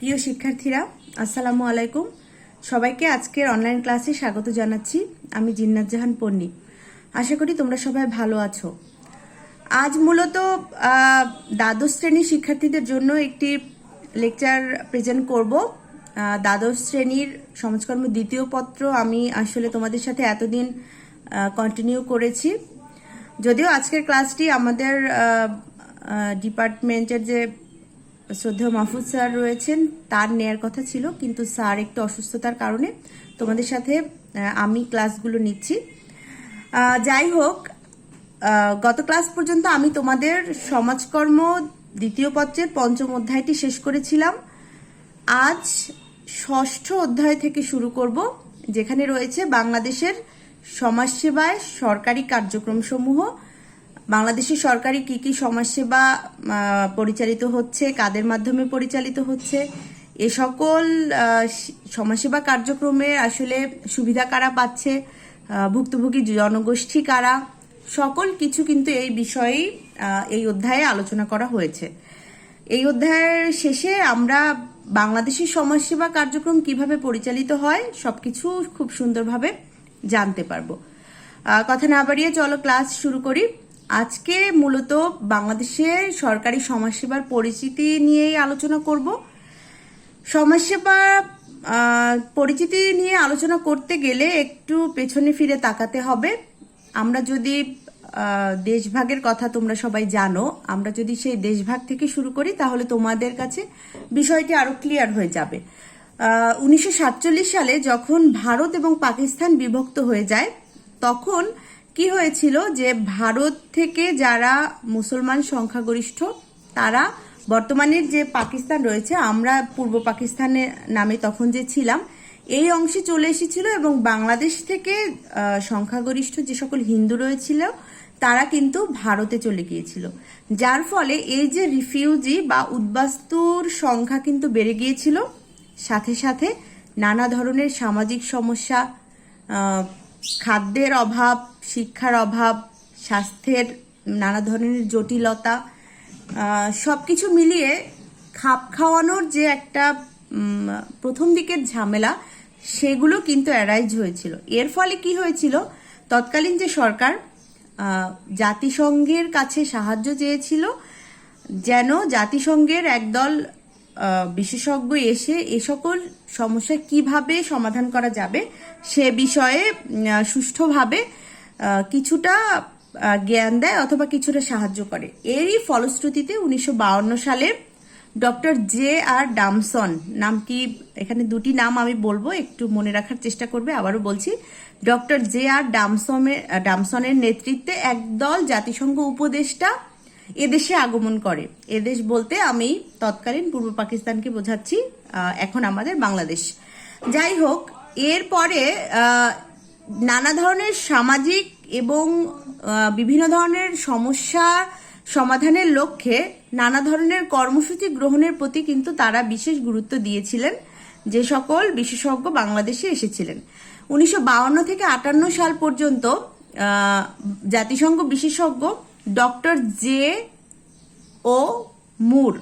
প্রিয় শিক্ষার্থীরা, আসসালামু আলাইকুম। সবাইকে আজকের অনলাইন ক্লাসে স্বাগত জানাচ্ছি। আমি জিন্নাত জাহান পন্নী। আশা করি তোমরা সবাই ভালো আছো। আজ মূলত দ্বাদশ শ্রেণীর শিক্ষার্থীদের জন্য একটি লেকচার প্রেজেন্ট করব। দ্বাদশ শ্রেণীর সমাজকর্ম দ্বিতীয় পত্র আমি আসলে তোমাদের সাথে এতদিন কন্টিনিউ করেছি। যদিও আজকের ক্লাসটি আমাদের ডিপার্টমেন্টের যে শ্রদ্ধেয় মাহফুজ স্যার রয়েছেন তার নেয়ার কথা ছিল, কিন্তু স্যার একটু অসুস্থতার কারণে তোমাদের সাথে আমি ক্লাসগুলো নিচ্ছি। যাই হোক, গত ক্লাস পর্যন্ত আমি তোমাদের সমাজকর্ম দ্বিতীয় পত্রের পঞ্চম অধ্যায়টি শেষ করেছিলাম। আজ ষষ্ঠ অধ্যায় থেকে শুরু করব, যেখানে রয়েছে বাংলাদেশের সমাজসেবায় সরকারি কার্যক্রমসমূহ। বাংলাদেশের সরকারি কি কি সমাজসেবা পরিচালিত হচ্ছে, কাদের মাধ্যমে পরিচালিত হচ্ছে, এ সকল সমাজসেবা কার্যক্রমে আসলে সুবিধা কারা পাচ্ছে, ভুক্তভোগী জনগোষ্ঠী কারা, সকল কিছু কিন্তু এই বিষয়েই এই অধ্যায়ে আলোচনা করা হয়েছে। এই অধ্যায়ের শেষে আমরা বাংলাদেশের সমাজসেবা কার্যক্রম কিভাবে পরিচালিত হয় সবকিছু খুব সুন্দরভাবে জানতে পারবো। কথা না বাড়িয়ে চলো ক্লাস শুরু করি। আজকে মূলত বাংলাদেশের সরকারি সমাজসেবার পরিচিতি নিয়েই আলোচনা করব। সমাজসেবা পরিচিতি নিয়ে আলোচনা করতে গেলে একটু পেছনে ফিরে তাকাতে হবে। আমরা যদি দেশভাগের কথা তোমরা সবাই জানো, আমরা যদি সেই দেশভাগ থেকে শুরু করি তাহলে তোমাদের কাছে বিষয়টি আরো ক্লিয়ার হয়ে যাবে। 1947 সালে যখন ভারত এবং পাকিস্তান বিভক্ত হয়ে যায়, তখন কি হয়েছিল যে ভারত থেকে যারা মুসলমান সংখ্যাগরিষ্ঠ তারা বর্তমানের যে পাকিস্তান রয়েছে, আমরা পূর্ব পাকিস্তানের নামে তখন যে ছিলাম, এই অংশে চলে এসেছিল এবং বাংলাদেশ থেকে সংখ্যাগরিষ্ঠ যে সকল হিন্দু রয়েছিল তারা কিন্তু ভারতে চলে গিয়েছিল। যার ফলে এই যে রিফিউজি বা উদ্বাস্তুর সংখ্যা কিন্তু বেড়ে গিয়েছিল। সাথে সাথে নানা ধরনের সামাজিক সমস্যা, খাদ্যের অভাব, শিক্ষার অভাব, স্বাস্থ্যের নানা ধরনের জটিলতা, সবকিছু মিলিয়ে খাপ খাওয়ানোর যে একটা প্রথম দিকের ঝামেলা, সেগুলো কিন্তু অ্যারাইজ হয়েছিল। এর ফলে কি হয়েছিল, তৎকালীন যে সরকার জাতিসংঘের কাছে সাহায্য চেয়েছিল, যেন জাতিসংঘের একদল বিশেষজ্ঞ এসে এ সকল সমস্যা কিভাবে সমাধান করা যাবে সে বিষয়ে সুষ্ঠুভাবে কিছুটা জ্ঞান দেয় অথবা কিছুটা সাহায্য করে। এরই ফলশ্রুতিতে 1952 সালে ডক্টর জে.আর. ডামসন, নামটি এখানে দুটি নাম আমি বলবো, একটু মনে রাখার চেষ্টা করবে। আবারও বলছি, ডক্টর জে.আর. ডামসনের নেতৃত্বে একদল জাতিসংঘ উপদেষ্টা এদেশে আগমন করে। এদেশ বলতে আমি তৎকালীন পূর্ব পাকিস্তানকে বোঝাচ্ছি, এখন আমাদের বাংলাদেশ। যাই হোক, এরপরে নানা ধরনের সামাজিক এবং বিভিন্ন ধরনের সমস্যা সমাধানের লক্ষ্যে নানা ধরনের কর্মসূচি গ্রহণের প্রতি কিন্তু তারা বিশেষ গুরুত্ব দিয়েছিলেন, যে সকল বিশেষজ্ঞ বাংলাদেশে এসেছিলেন। 1952 থেকে 58 সাল পর্যন্ত জাতিসংঘ বিশেষজ্ঞ ডক্টর জে.ও. মুর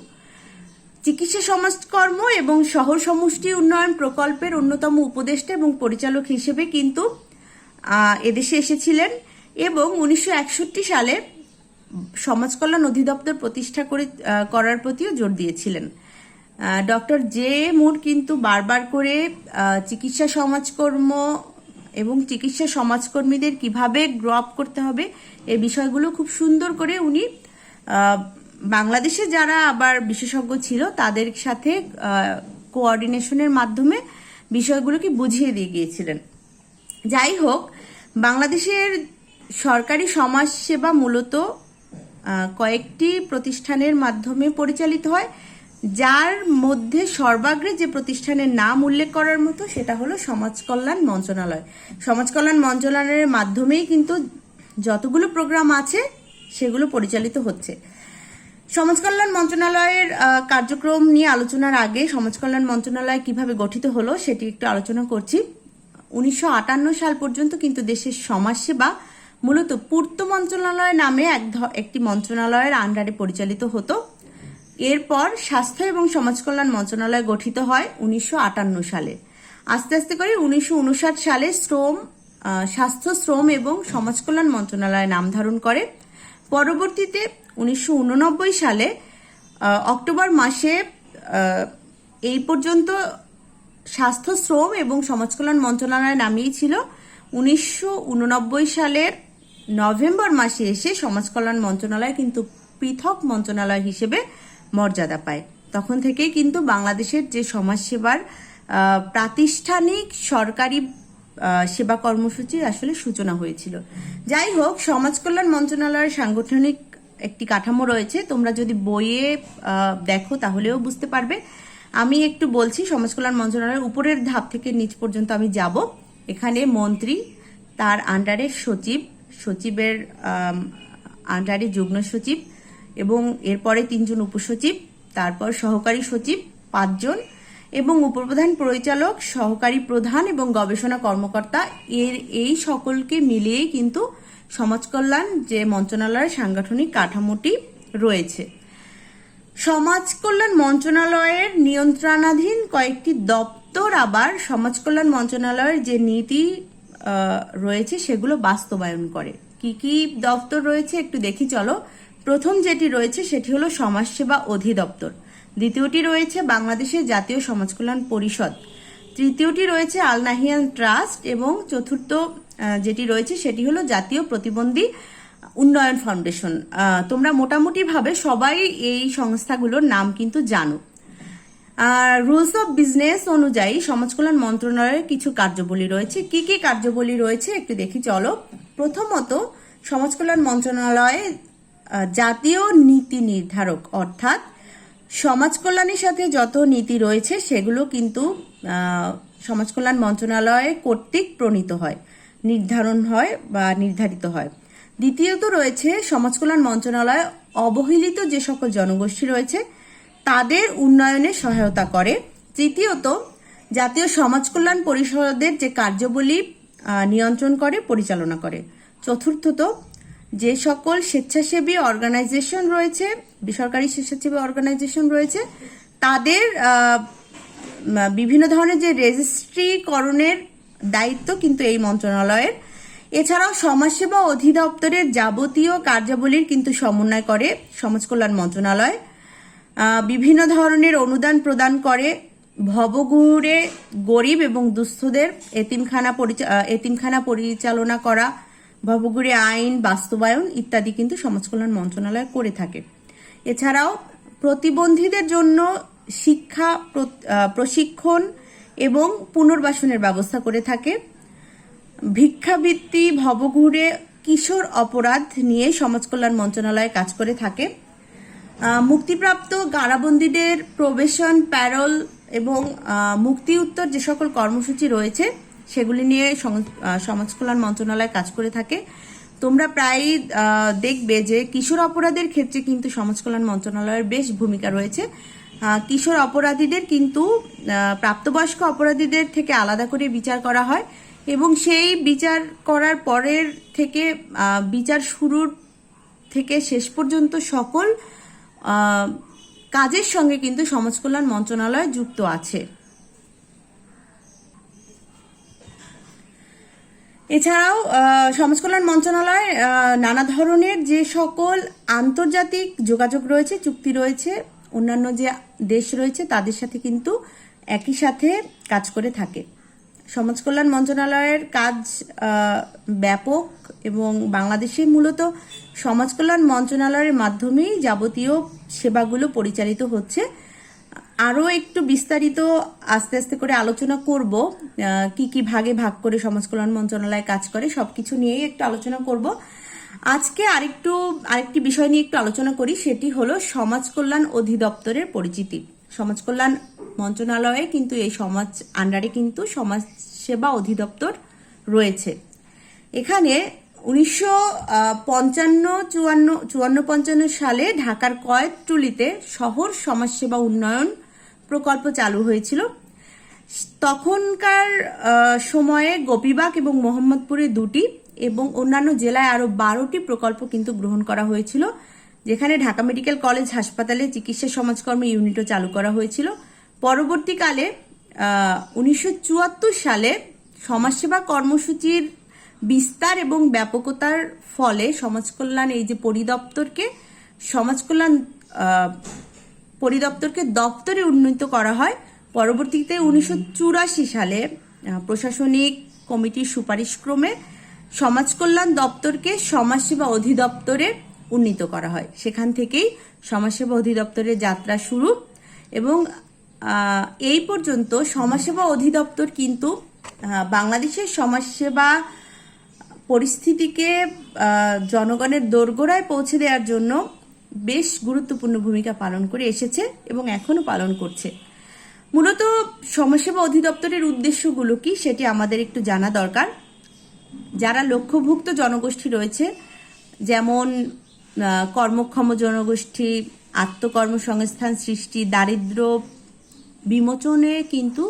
চিকিৎসা সমাজকর্ম এবং শহর সমষ্টি উন্নয়ন প্রকল্পের অন্যতম উপদেষ্টা এবং পরিচালক হিসেবে কিন্তু এদেশে এসেছিলেন এবং 1961 সালে সমাজ কল্যাণ অধিদপ্তর প্রতিষ্ঠা করার প্রতিও জোর দিয়েছিলেন। ডক্টর জে মুর কিন্তু বারবার করে চিকিৎসা সমাজকর্ম এবং চিকিৎসা সমাজকর্মীদের কিভাবে গ্রো আপ করতে হবে এই বিষয়গুলো খুব সুন্দর করে উনি বাংলাদেশে যারা আবার বিশেষজ্ঞ ছিল তাদের সাথে কোঅর্ডিনেশনের মাধ্যমে বিষয়গুলোকে বুঝিয়ে দিয়ে গিয়েছিলেন। যাই হোক, বাংলাদেশের সরকারি সমাজসেবা মূলত কয়েকটি প্রতিষ্ঠানের মাধ্যমে পরিচালিত হয়, যার মধ্যে সর্বাগ্রে যে প্রতিষ্ঠানের নাম উল্লেখ করার মতো সেটা হলো সমাজ কল্যাণ মন্ত্রণালয়। সমাজ কল্যাণ মন্ত্রণালয়ের মাধ্যমেই কিন্তু যতগুলো প্রোগ্রাম আছে সেগুলো পরিচালিত হচ্ছে। সমাজ কল্যাণ মন্ত্রণালয়ের কার্যক্রম নিয়ে আলোচনার আগে সমাজ কল্যাণ মন্ত্রণালয় কিভাবে গঠিত হলো সেটি একটু আলোচনা করছি। 1958 সাল পর্যন্ত কিন্তু দেশের সমাজসেবা মূলত পূর্ত মন্ত্রণালয় নামে একটি মন্ত্রণালয়ের আন্ডারে পরিচালিত হতো। এরপর স্বাস্থ্য এবং সমাজ কল্যাণ মন্ত্রণালয় গঠিত হয় 1958 সালে। আস্তে আস্তে করে 1959 সালে স্বাস্থ্য, শ্রম এবং সমাজ কল্যাণ মন্ত্রণালয় নাম ধারণ করে। পরবর্তীতে 1989 সালে অক্টোবর মাসে এই পর্যন্ত স্বাস্থ্য, শ্রম এবং সমাজ কল্যাণ মন্ত্রণালয় নামেই ছিল। 1989 সালের নভেম্বর মাসে এসে সমাজ কল্যাণ মন্ত্রণালয় কিন্তু পৃথক মন্ত্রণালয় হিসেবে মর্যাদা পায়। তখন থেকেই কিন্তু বাংলাদেশের যে সমাজসেবার প্রাতিষ্ঠানিক সরকারি সেবা কর্মসূচি আসলে সূচনা হয়েছিল। যাই হোক, সমাজ কল্যাণ মন্ত্রণালয়ের সাংগঠনিক একটি কাঠামো রয়েছে, তোমরা যদি বইয়ে দেখো তাহলেও বুঝতে পারবে। আমি একটু বলছি, সমাজ কল্যাণ মন্ত্রণালয়ের উপরের ধাপ থেকে নিচ পর্যন্ত আমি যাব। এখানে মন্ত্রী, তার আন্ডারে সচিব, সচিবের আন্ডারে যুগ্ম সচিব এবং এরপরে 3 জন উপসচিব, তারপর সহকারী সচিব 5 জন এবং উপপ্রধান, পরিচালক, সহকারী প্রধান এবং গবেষণা কর্মকর্তা, এই সকলকে মিলিয়েই কিন্তু সমাজ কল্যাণ যে মন্ত্রণালয়ের সাংগঠনিক কাঠামোটি রয়েছে। সমাজ কল্যাণ মন্ত্রণালয়ের নিয়ন্ত্রণাধীন কয়েকটি দপ্তর আবার সমাজ কল্যাণ মন্ত্রণালয়ের যে নীতি রয়েছে সেগুলো বাস্তবায়ন করে। কি কি দপ্তর রয়েছে একটু দেখি চলো। প্রথম যেটি রয়েছে সেটি হলো সমাজসেবা অধিদপ্তর, দ্বিতীয়টি রয়েছে বাংলাদেশের জাতীয় সমাজ কল্যাণ পরিষদ, তৃতীয়টি রয়েছে আল নাহিয়ান ট্রাস্ট এবং চতুর্থ যেটি রয়েছে সেটি হলো জাতীয় প্রতিবন্ধী উন্নয়ন ফাউন্ডেশন। তোমরা মোটামুটি ভাবে সবাই এই সংস্থাগুলোর নাম কিন্তু জানো। রুলস অফ বিজনেস অনুযায়ী সমাজ কল্যাণ মন্ত্রণালয়ের কিছু কার্যাবলী রয়েছে। কি কি কার্যাবলী রয়েছে একটু দেখি চলো। প্রথমত, সমাজ কল্যাণ মন্ত্রণালয়ে জাতীয় নীতি নির্ধারক, অর্থাৎ সমাজ কল্যাণের সাথে যত নীতি রয়েছে সেগুলো কিন্তু সমাজ কল্যাণ মন্ত্রণালয় কর্তৃক প্রণীত হয়, নির্ধারণ হয় বা নির্ধারিত হয়। দ্বিতীয়ত রয়েছে সমাজ কল্যাণ মন্ত্রণালয় অবহেলিত যে সকল জনগোষ্ঠী রয়েছে তাদের উন্নয়নে সহায়তা করে। তৃতীয়ত, জাতীয় সমাজ কল্যাণ পরিষদের যে কার্যাবলী নিয়ন্ত্রণ করে, পরিচালনা করে। চতুর্থত, যে সকল স্বেচ্ছাসেবী অর্গানাইজেশন রয়েছে, বেসরকারি স্বেচ্ছাসেবী অর্গানাইজেশন রয়েছে, তাদের বিভিন্ন ধরনের যে রেজিস্ট্রিকরণের দায়িত্ব কিন্তু এই মন্ত্রণালয়ের। এছাড়াও সমাজসেবা অধিদপ্তরের যাবতীয় কার্যাবলীর কিন্তু সমন্বয় করে সমাজ কল্যাণ মন্ত্রণালয়। বিভিন্ন ধরনের অনুদান প্রদান করে, ভবঘুরে গরিব এবং দুস্থদের এতিমখানা পরিচালনা করা, ভবঘুরে আইন বাস্তবায়ন ইত্যাদি কিন্তু সমাজ কল্যাণ মন্ত্রণালয় করে থাকে। এছাড়াও প্রতিবন্ধীদের জন্য শিক্ষা, প্রশিক্ষণ এবং পুনর্বাসনের ব্যবস্থা করে থাকে। ভিক্ষাবৃত্তি, ভবঘুরে, কিশোর অপরাধ নিয়ে সমাজ কল্যাণ মন্ত্রণালয় কাজ করে থাকে। মুক্তিপ্রাপ্ত কারাবন্দীদের প্রবেশন, প্যারোল এবং মুক্তি উত্তর যে সকল কর্মসূচি রয়েছে সেগুলি নিয়ে সমাজ কল্যাণ মন্ত্রণালয় কাজ করে থাকে। তোমরা প্রায়ই দেখবে যে কিশোর অপরাধের ক্ষেত্রে কিন্তু সমাজ কল্যাণ মন্ত্রণালয়ের বেশ ভূমিকা রয়েছে। কিশোর অপরাধীদের কিন্তু প্রাপ্তবয়স্ক অপরাধীদের থেকে আলাদা করে বিচার করা হয় এবং সেই বিচার করার পরের থেকে বিচার শুরুর থেকে শেষ পর্যন্ত সকল কাজের সঙ্গে কিন্তু সমাজ কল্যাণ মন্ত্রণালয় যুক্ত আছে। এছাড়াও সমাজ কল্যাণ মন্ত্রণালয় নানা ধরনের যে সকল আন্তর্জাতিক যোগাযোগ রয়েছে, চুক্তি রয়েছে, অন্যান্য যে দেশ রয়েছে তাদের সাথে কিন্তু একই সাথে কাজ করে থাকে। সমাজ কল্যাণ মন্ত্রণালয়ের কাজ ব্যাপক এবং বাংলাদেশে মূলত সমাজ কল্যাণ মন্ত্রণালয়ের মাধ্যমেই যাবতীয় সেবাগুলো পরিচালিত হচ্ছে। আরও একটু বিস্তারিত আস্তে আস্তে করে আলোচনা করব, কি কি ভাগে ভাগ করে সমাজ কল্যাণ মন্ত্রণালয় কাজ করে সবকিছু নিয়েই একটু আলোচনা করব। আজকে আরেকটি বিষয় নিয়ে একটু আলোচনা করি, সেটি হলো সমাজ কল্যাণ অধিদপ্তরের পরিচিতি। সমাজ কল্যাণ মন্ত্রণালয়ে কিন্তু এই সমাজ আন্ডারে কিন্তু সমাজ সেবা অধিদপ্তর রয়েছে। এখানে 1954 সালে ঢাকার কয়েকটুলিতে শহর সমাজসেবা উন্নয়ন প্রকল্প চালু হয়েছিল। তখনকার সময়ে গোপীবাগ এবং মোহাম্মদপুরে 2টি এবং অন্যান্য জেলায় আরো 12টি প্রকল্প কিন্তু গ্রহণ করা হয়েছিল। যেখানে ঢাকা মেডিকেল কলেজ হাসপাতালে চিকিৎসা সমাজকর্ম ইউনিটও চালু করা হয়েছিল। পরবর্তীকালে 1974 সালে সমাজসেবা কর্মসূচির বিস্তার এবং ব্যাপকতার ফলে সমাজকল্যাণ এই যে সমাজকল্যাণ পরিদপ্তরকে দপ্তরে উন্নীত করা হয়। পরবর্তীতে 1984 সালে প্রশাসনিক কমিটির সুপারিশক্রমে সমাজকল্যাণ দপ্তরকে সমাজসেবা অধিদপ্তরে উন্নীত করা হয়। সেখান থেকেই সমাজসেবা অধিদপ্তরের যাত্রা শুরু এবং এই পর্যন্ত সমাজসেবা অধিদপ্তর কিন্তু বাংলাদেশের সমাজসেবা পরিস্থিতিকে জনগণের দোরগোড়ায় পৌঁছে দেওয়ার জন্য বেশ গুরুত্বপূর্ণ ভূমিকা পালন করে এসেছে এবং এখনো পালন করছে। মূলত সমাজসেবা অধিদপ্তরের উদ্দেশ্যগুলো কি সেটি আমাদের একটু জানা দরকার। যারা লক্ষ্যভুক্ত জনগোষ্ঠী রয়েছে, যেমন কর্মক্ষম জনগোষ্ঠী, আত্মকর্মসংস্থান সৃষ্টি, দারিদ্র্য বিমোচনে কিন্তু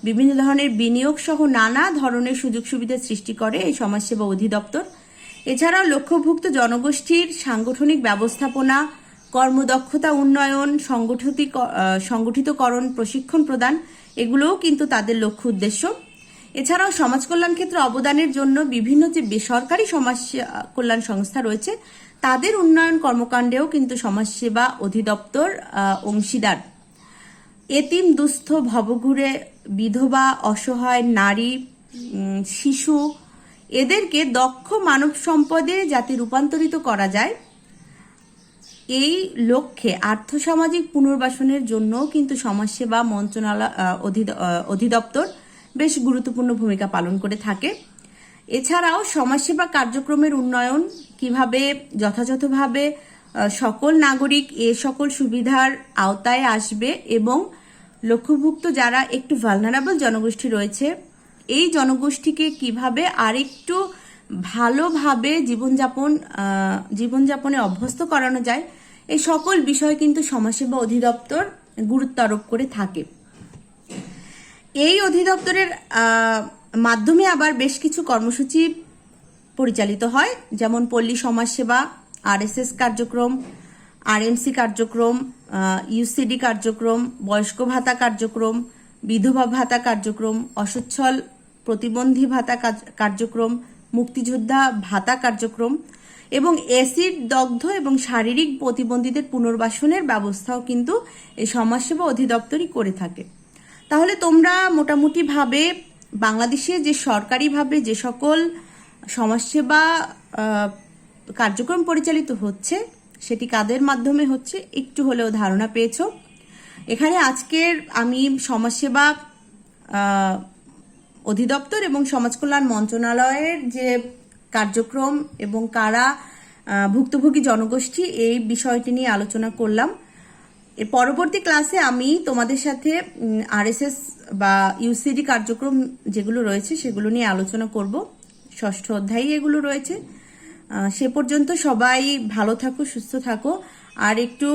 বিভিন্ন ধরনের বিনিয়োগ সহ নানা ধরনের সুযোগ সুবিধা সৃষ্টি করে এই সমাজসেবা অধিদপ্তর। এছাড়াও লক্ষ্যভুক্ত জনগোষ্ঠীর সাংগঠনিক ব্যবস্থাপনা, কর্মদক্ষতা উন্নয়ন, সংগঠিতকরণ, প্রশিক্ষণ প্রদান, এগুলোও কিন্তু তাদের লক্ষ্য উদ্দেশ্য। এছাড়াও সমাজ কল্যাণ ক্ষেত্রে অবদানের জন্য বিভিন্ন যে বেসরকারি সমাজ কল্যাণ সংস্থা রয়েছে তাদের উন্নয়ন কর্মকাণ্ডেও কিন্তু সমাজসেবা অধিদপ্তর অংশীদার। এতিম, দুস্থ, ভবঘুরে, বিধবা, অসহায় নারী, শিশু, এদেরকে দক্ষ মানব সম্পদে যাতে রূপান্তরিত করা যায়, এই লক্ষ্যে আর্থসামাজিক পুনর্বাসনের জন্য কিন্তু সমাজসেবা মন্ত্রণালয় অধিদপ্তর বেশ গুরুত্বপূর্ণ ভূমিকা পালন করে থাকে। এছাড়াও সমাজসেবা কার্যক্রমের উন্নয়ন কিভাবে যথাযথভাবে সকল নাগরিক এ সকল সুবিধার আওতায় আসবে এবং লক্ষ্যভুক্ত যারা একটু ভালনারেবল জনগোষ্ঠী রয়েছে এই জনগোষ্ঠীকে কিভাবে আরেকটু ভালোভাবে জীবনযাপনে অভ্যস্ত করানো যায়, এই সকল বিষয় কিন্তু সমাজসেবা অধিদপ্তর গুরুত্ব আরোপ করে থাকে। এই অধিদপ্তরের মাধ্যমে আবার বেশ কিছু কর্মসূচি পরিচালিত হয়, যেমন পল্লী সমাজসেবা, RSS কার্যক্রম, RMC কার্যক্রম, UCD কার্যক্রম, বয়স্ক ভাতা কার্যক্রম, বিধবা ভাতা কার্যক্রম, অসচ্ছল প্রতিবন্ধী ভাতা কার্যক্রম, মুক্তিযোদ্ধা ভাতা কার্যক্রম এবং অ্যাসিড দগ্ধ এবং শারীরিক প্রতিবন্ধীদের পুনর্বাসনের ব্যবস্থাও কিন্তু এই সমাজসেবা অধিদপ্তরই করে থাকে। তাহলে তোমরা মোটামুটিভাবে বাংলাদেশে যে সরকারিভাবে যে সকল সমাজসেবা কার্যক্রম পরিচালিত হচ্ছে সেটি কাদের মাধ্যমে হচ্ছে একটু হলেও ধারণা পেয়েছো। এখানে আজকের আমি সমাজসেবা অধিদপ্তর এবং সমাজকল্যাণ মন্ত্রণালয়ের যে কার্যক্রম এবং কারা ভুক্তভোগী জনগোষ্ঠী এই বিষয়টি নিয়ে আলোচনা করলাম। এর পরবর্তী ক্লাসে আমি তোমাদের সাথে RSS বা UCD কার্যক্রম যেগুলো রয়েছে সেগুলো নিয়ে আলোচনা করব। 6ষ্ঠ অধ্যায়ে এগুলো রয়েছে। সে পর্যন্ত সবাই ভালো থাকো, সুস্থ থাকো আর একটু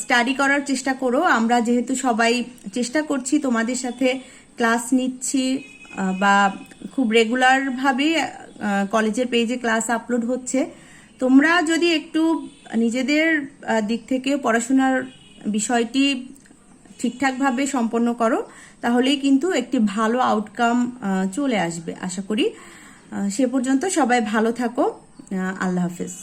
স্টাডি করার চেষ্টা করো। আমরা যেহেতু সবাই চেষ্টা করছি তোমাদের সাথে ক্লাস নিচ্ছি বা খুব রেগুলারভাবে কলেজের পেজে ক্লাস আপলোড হচ্ছে, তোমরা যদি একটু নিজেদের দিক থেকে পড়াশোনার বিষয়টি ঠিকঠাকভাবে সম্পন্ন করো তাহলেই কিন্তু একটি ভালো আউটকাম চলে আসবে আশা করি। সে পর্যন্ত সবাই ভালো থাকো। আল্লাহ হাফেজ।